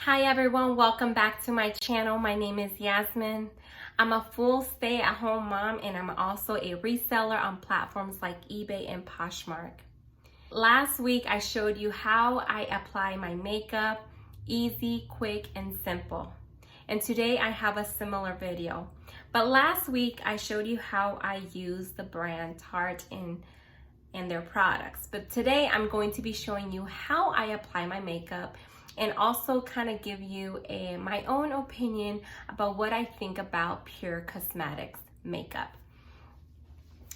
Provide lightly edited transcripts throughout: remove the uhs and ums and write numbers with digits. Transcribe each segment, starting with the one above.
Hi everyone, welcome back to my channel. My name is Yasmin. I'm a full stay-at-home mom and I'm also a reseller on platforms like eBay and Poshmark. Last week I showed you how I apply my makeup, easy, quick, and simple. And today I have a similar video. But last week I showed you how I use the brand Tarte and their products. But today I'm going to be showing you how I apply my makeup and also kind of give you my own opinion about what I think about PUR Cosmetics makeup.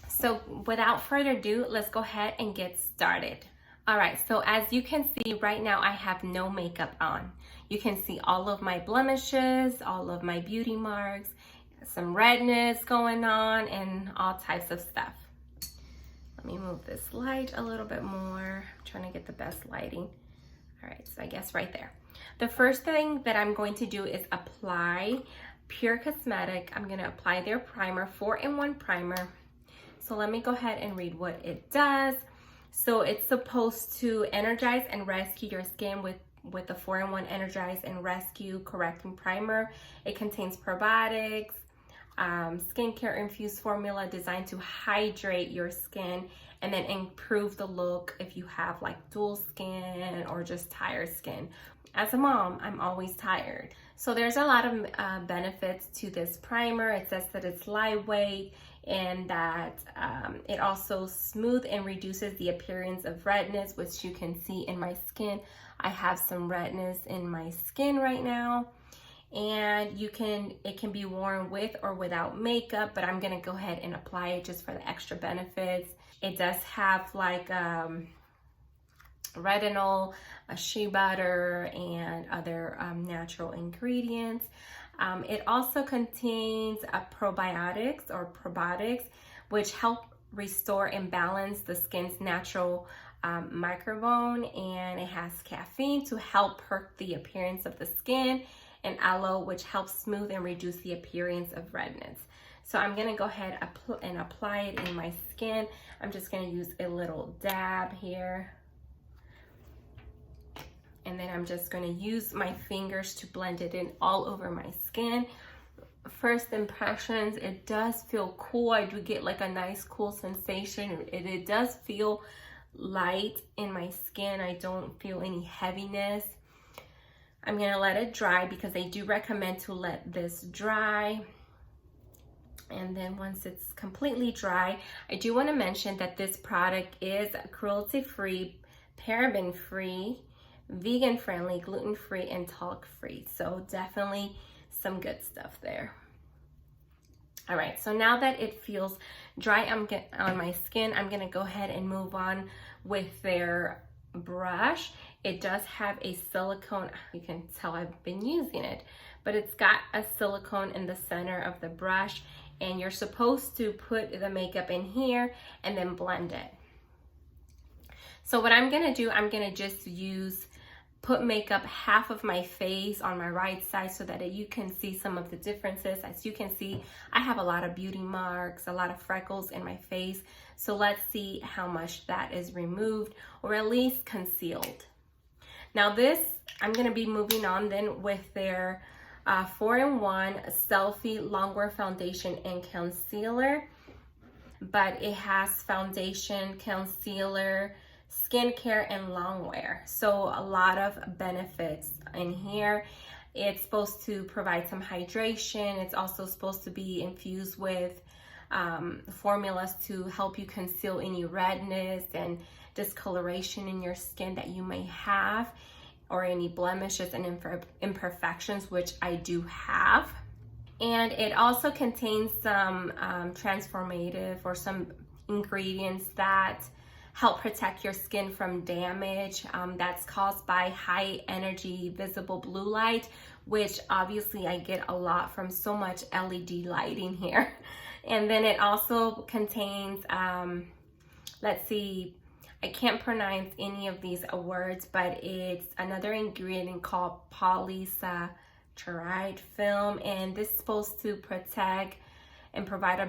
So without further ado, let's go ahead and get started. All right, so as you can see right now, I have no makeup on. You can see all of my blemishes, all of my beauty marks, some redness going on, and all types of stuff. Let me move this light a little bit more. I'm trying to get the best lighting. All right, so I guess right there. The first thing that I'm going to do is apply PUR Cosmetic. I'm gonna apply their primer, 4-in-1 primer. So let me go ahead and read what it does. So it's supposed to energize and rescue your skin with the 4-in-1 Energize and Rescue Correcting Primer. It contains probiotics, skincare infused formula designed to hydrate your skin and then improve the look if you have like dual skin or just tired skin. As a mom, I'm always tired. So there's a lot of benefits to this primer. It says that it's lightweight and that it also smooths and reduces the appearance of redness, which you can see in my skin. I have some redness in my skin right now. And it can be worn with or without makeup, but I'm gonna go ahead and apply it just for the extra benefits. It does have like retinol, shea butter, and other natural ingredients. It also contains probiotics, which help restore and balance the skin's natural microbiome, and it has caffeine to help perk the appearance of the skin, and aloe, which helps smooth and reduce the appearance of redness. So I'm gonna go ahead and apply it in my skin. I'm just gonna use a little dab here. And then I'm just gonna use my fingers to blend it in all over my skin. First impressions, it does feel cool. I do get like a nice cool sensation. It does feel light in my skin. I don't feel any heaviness. I'm gonna let it dry because they do recommend to let this dry. And then once it's completely dry, I do wanna mention that this product is cruelty-free, paraben-free, vegan-friendly, gluten-free, and talc-free. So definitely some good stuff there. All right, so now that it feels dry on my skin, I'm gonna go ahead and move on with their brush. It does have a silicone, you can tell I've been using it, but it's got a silicone in the center of the brush, and you're supposed to put the makeup in here and then blend it. So what I'm gonna do, I'm gonna just put makeup half of my face on my right side so that you can see some of the differences. As you can see, I have a lot of beauty marks, a lot of freckles in my face. So let's see how much that is removed or at least concealed. Now this, I'm gonna be moving on then with their 4-in-1 Selfie Longwear Foundation and Concealer. But it has foundation, concealer, skincare, and longwear. So a lot of benefits in here. It's supposed to provide some hydration. It's also supposed to be infused with formulas to help you conceal any redness and discoloration in your skin that you may have, or any blemishes and imperfections, which I do have. And it also contains some transformative or some ingredients that help protect your skin from damage that's caused by high energy visible blue light, which obviously I get a lot from so much LED lighting here. And then it also contains, let's see, I can't pronounce any of these words, but it's another ingredient called polysaccharide film, and this is supposed to protect and provide a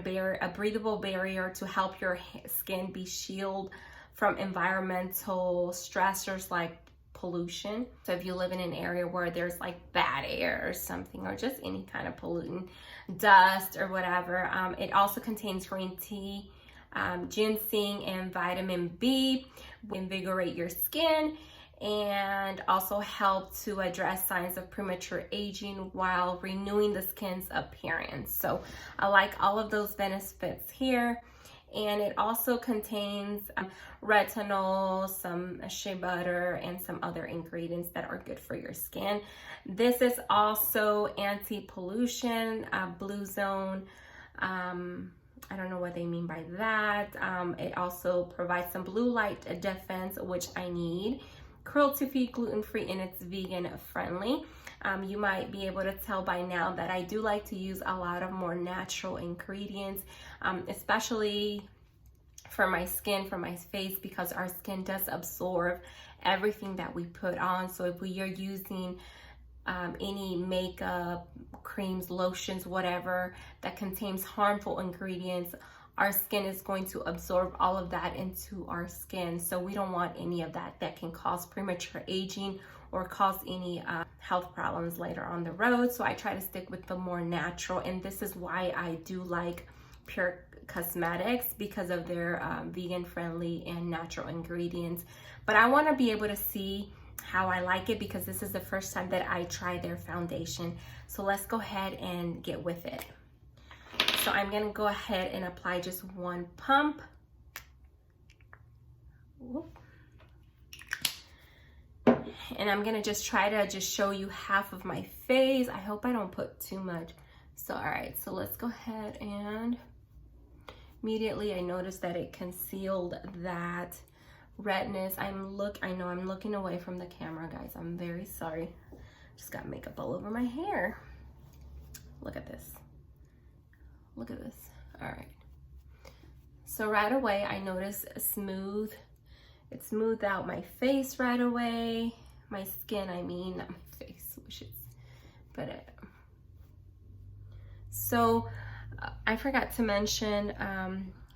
breathable barrier to help your skin be shielded from environmental stressors like pollution. So if you live in an area where there's like bad air or something, or just any kind of pollutant, dust or whatever, it also contains green tea, ginseng, and vitamin B, invigorate your skin, and also help to address signs of premature aging while renewing the skin's appearance. So I like all of those benefits here. And it also contains retinol, some shea butter, and some other ingredients that are good for your skin. This is also anti-pollution, blue zone. I don't know what they mean by that. It also provides some blue light defense, which I need. Cruelty-free, gluten-free, and it's vegan friendly. You might be able to tell by now that I do like to use a lot of more natural ingredients, especially for my skin, for my face, because our skin does absorb everything that we put on. So if we are using any makeup, creams, lotions, whatever that contains harmful ingredients, our skin is going to absorb all of that into our skin. So we don't want any of that that can cause premature aging or cause any health problems later on the road. So I try to stick with the more natural, and this is why I do like PUR Cosmetics, because of their vegan friendly and natural ingredients. But I want to be able to see how I like it, because this is the first time that I try their foundation. So let's go ahead and get with it. So I'm going to go ahead and apply just one pump. Whoop. And I'm gonna just try to just show you half of my face. I hope I don't put too much. So all right, so let's go ahead, and immediately I noticed that it concealed that redness. I know I'm looking away from the camera, guys. I'm very sorry. Just got makeup all over my hair. Look at this. Look at this. All right. So right away I noticed it smoothed out my face right away. My skin, I mean, not my face, which is, but so I forgot to mention,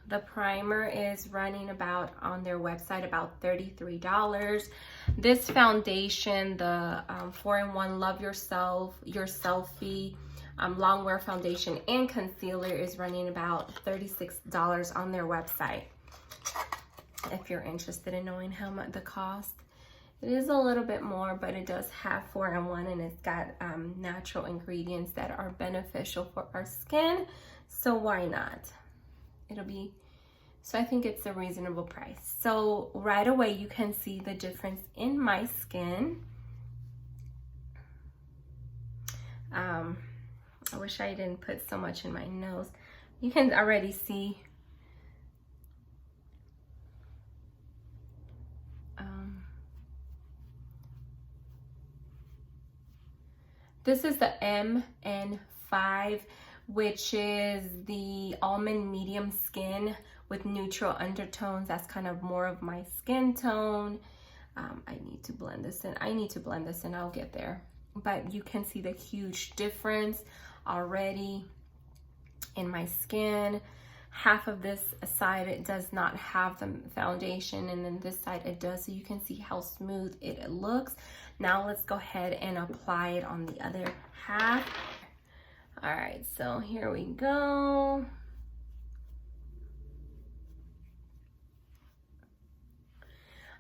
the primer is running about, on their website, about $33. This foundation, the 4-in-1 Love Yourself, Your Selfie Longwear foundation and concealer, is running about $36 on their website. If you're interested in knowing how much the cost, it is a little bit more, but it does have 4-in-1, and it's got natural ingredients that are beneficial for our skin. So why not? So I think it's a reasonable price. So right away you can see the difference in my skin. I wish I didn't put so much in my nose. You can already see this is the MN5, which is the almond medium skin with neutral undertones. That's kind of more of my skin tone. I need to blend this in. I'll get there. But you can see the huge difference already in my skin. Half of this side, it does not have the foundation, and then this side it does. So you can see how smooth it looks. Now let's go ahead and apply it on the other half. All right, so here we go.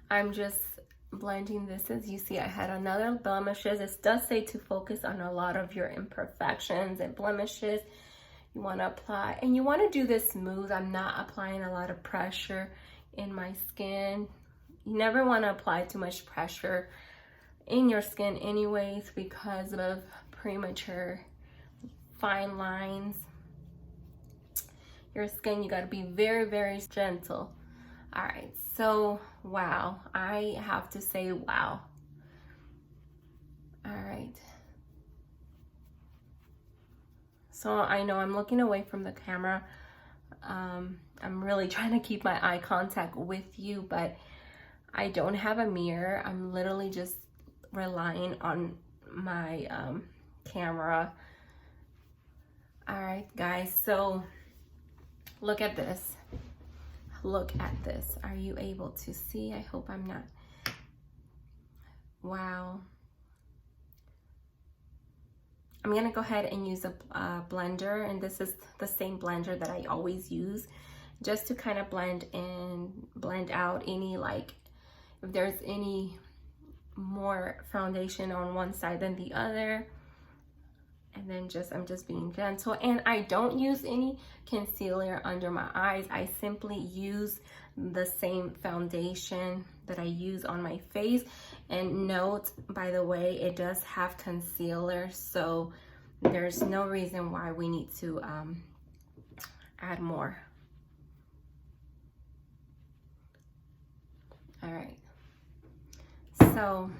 I'm just blending this. As you see, I had another blemishes. It does say to focus on a lot of your imperfections and blemishes. You want to apply, and you want to do this smooth. I'm not applying a lot of pressure in my skin. You never want to apply too much pressure in your skin anyways, because of premature fine lines. Your skin, you got to be very, very gentle. All right, so wow, I have to say wow. All right. So I know I'm looking away from the camera. I'm really trying to keep my eye contact with you, but I don't have a mirror. I'm literally just relying on my camera. All right, guys, so look at this. Look at this. Are you able to see? I hope I'm not. Wow. I'm gonna go ahead and use a blender, and this is the same blender that I always use, just to kind of blend out any, like, if there's any more foundation on one side than the other. And then I'm just being gentle, and I don't use any concealer under my eyes. I simply use the same foundation that I use on my face. And note, by the way, it does have concealer, so there's no reason why we need to add more. All right, so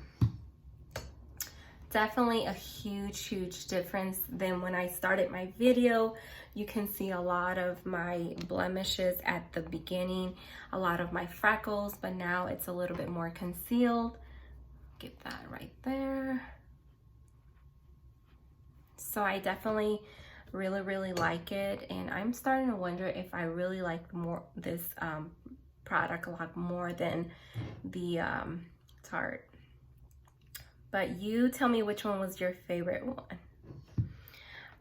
definitely a huge difference than when I started my video. You can see a lot of my blemishes at the beginning, a lot of my freckles, but now it's a little bit more concealed. Get that right there. So I definitely really like it, and I'm starting to wonder if I really like this product a lot more than the Tarte. But you tell me which one was your favorite one.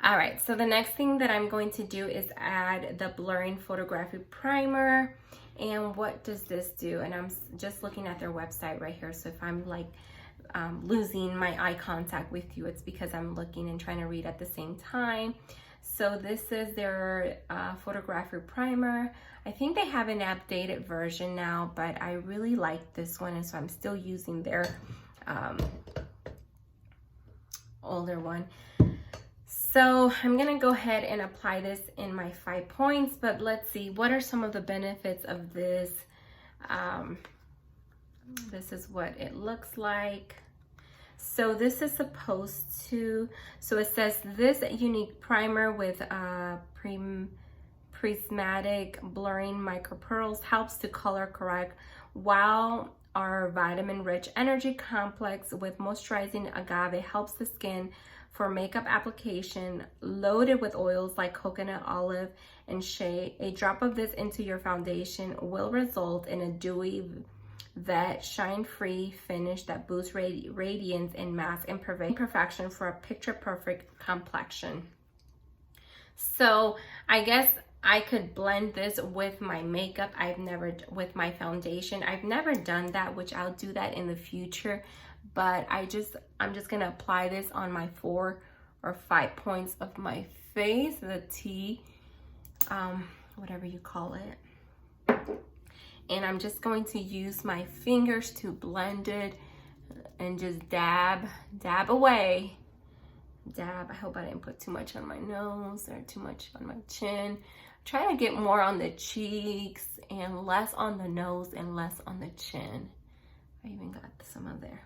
All right, so the next thing that I'm going to do is add the blurring photographic primer. And what does this do? And I'm just looking at their website right here. So if I'm like losing my eye contact with you, it's because I'm looking and trying to read at the same time. So this is their photographic primer. I think they have an updated version now, but I really like this one, and so I'm still using their older one. So I'm gonna go ahead and apply this in my 5 points, but let's see, what are some of the benefits of this? This is what it looks like. So this is supposed to, so it says this unique primer with prismatic blurring micropearls helps to color correct, while our vitamin-rich energy complex with moisturizing agave helps the skin for makeup application, loaded with oils like coconut, olive, and shea. A drop of this into your foundation will result in a dewy, vet, shine-free finish that boosts radiance and mask imperfection for a picture-perfect complexion. So I guess I could blend this with my makeup. With my foundation. I've never done that, which I'll do that in the future. But I'm just gonna apply this on my 4 or 5 points of my face, the T, whatever you call it. And I'm just going to use my fingers to blend it and just dab away. Dab. I hope I didn't put too much on my nose or too much on my chin. Try to get more on the cheeks and less on the nose and less on the chin. I even got some of there.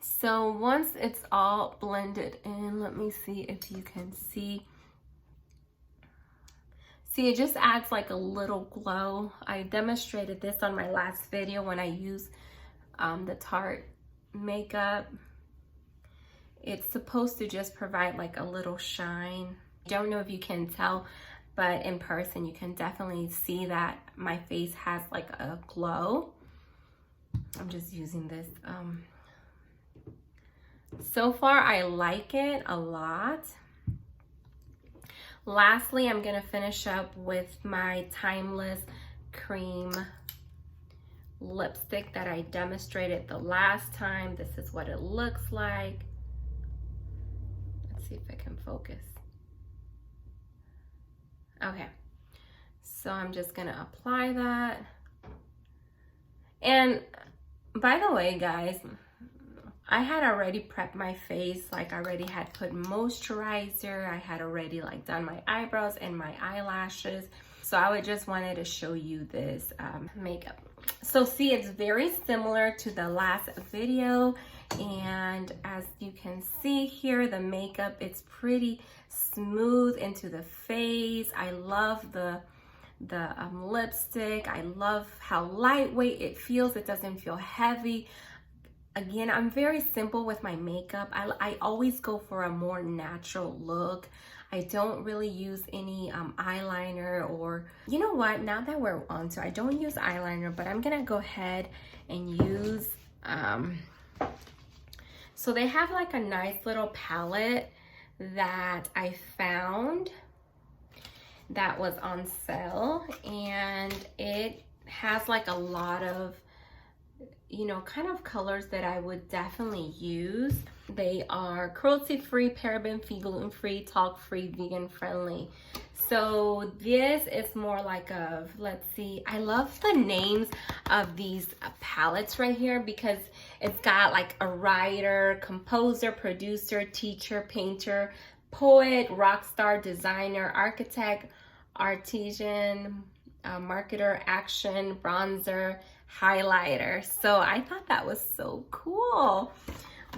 So once it's all blended in, let me see if you can see. See, it just adds like a little glow. I demonstrated this on my last video when I used the Tarte makeup. It's supposed to just provide like a little shine. I don't know if you can tell, but in person you can definitely see that my face has like a glow. I'm just using this. So far I like it a lot. Lastly, I'm gonna finish up with my Timeless Cream lipstick that I demonstrated the last time. This is what it looks like. Let's see if I can focus. Okay, so I'm just gonna apply that. And by the way, guys, I had already prepped my face. Like I already had put moisturizer. I had already like done my eyebrows and my eyelashes. So I just wanted to show you this makeup. So see, it's very similar to the last video. And as you can see here, the makeup, it's pretty smooth into the face. I love the lipstick. I love how lightweight it feels. It doesn't feel heavy. Again, I'm very simple with my makeup. I always go for a more natural look. I don't really use any eyeliner, or you know what, now that we're on to, I don't use eyeliner, but I'm gonna go ahead and use So they have like a nice little palette that I found that was on sale, and it has like a lot of, you know, kind of colors that I would definitely use. They are cruelty-free, paraben-free, gluten-free, talc-free, vegan-friendly. So this is more like a, let's see, I love the names of these palettes right here because it's got like a writer, composer, producer, teacher, painter, poet, rock star, designer, architect, artisan, marketer, action, bronzer, highlighter. So I thought that was so cool.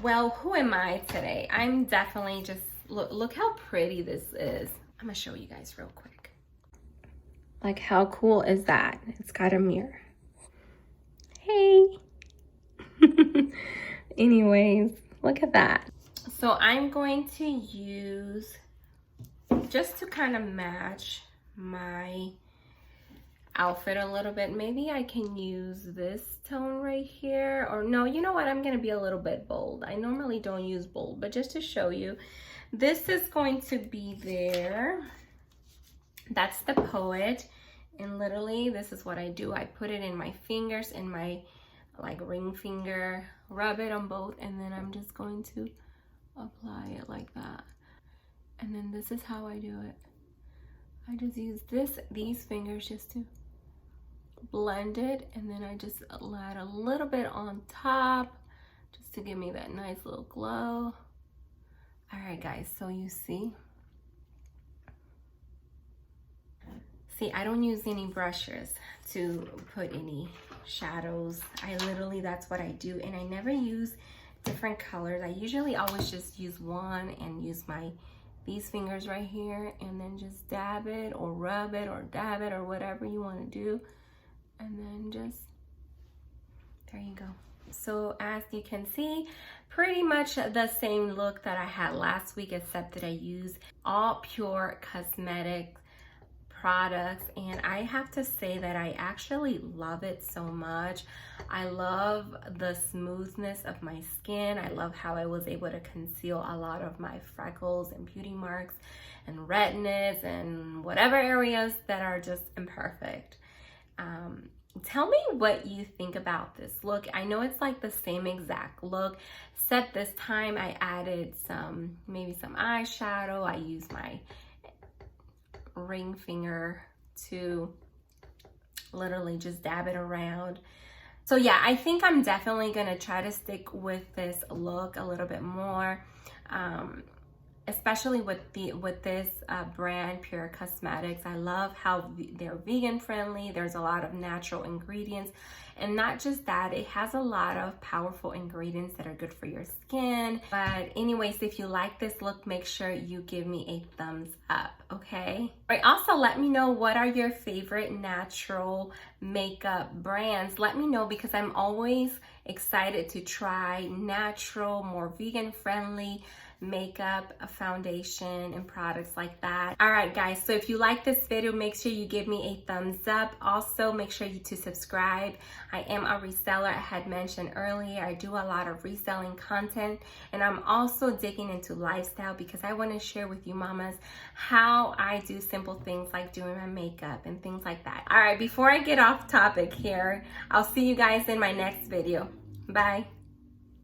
Well, who am I today? I'm definitely just, look how pretty this is. I'm gonna show you guys real quick. Like, how cool is that? It's got a mirror. Hey. Anyways, look at that. So I'm going to use, just to kind of match my outfit a little bit, maybe I can use this tone right here, or no, you know what, I'm gonna be a little bit bold. I normally don't use bold, but just to show you, this is going to be there. That's the poet, and literally this is what I do. I put it in my fingers, in my like ring finger, rub it on both, and then I'm just going to apply it like that. And then this is how I do it. I just use these fingers just to blend it, and then I just add a little bit on top just to give me that nice little glow. All right, guys, so you see, I don't use any brushes to put any shadows. I literally, that's what I do, and I never use different colors. I usually always just use one and use these fingers right here, and then just dab it or rub it or dab it or whatever you want to do, and then just, there you go. So as you can see, pretty much the same look that I had last week, except that I use all PUR cosmetic products, and I have to say that I actually love it so much. I love the smoothness of my skin. I love how I was able to conceal a lot of my freckles and beauty marks and redness and whatever areas that are just imperfect. Tell me what you think about this look. I know it's like the same exact look, except this time I added maybe some eyeshadow. I used my ring finger to literally just dab it around. So yeah, I think I'm definitely gonna try to stick with this look a little bit more, especially with this brand PUR Cosmetics. I love how they're vegan friendly. There's a lot of natural ingredients, and not just that, it has a lot of powerful ingredients that are good for your skin. But anyways, if you like this look, make sure you give me a thumbs up, okay? All right, also let me know, what are your favorite natural makeup brands? Let me know, because I'm always excited to try natural, more vegan friendly makeup, a foundation, and products like that. All right, guys, so if you like this video, make sure you give me a thumbs up. Also, make sure you to subscribe. I am a reseller. I had mentioned earlier, I do a lot of reselling content, and I'm also digging into lifestyle because I want to share with you mamas how I do simple things like doing my makeup and things like that. All right, before I get off topic here, I'll see you guys in my next video. Bye.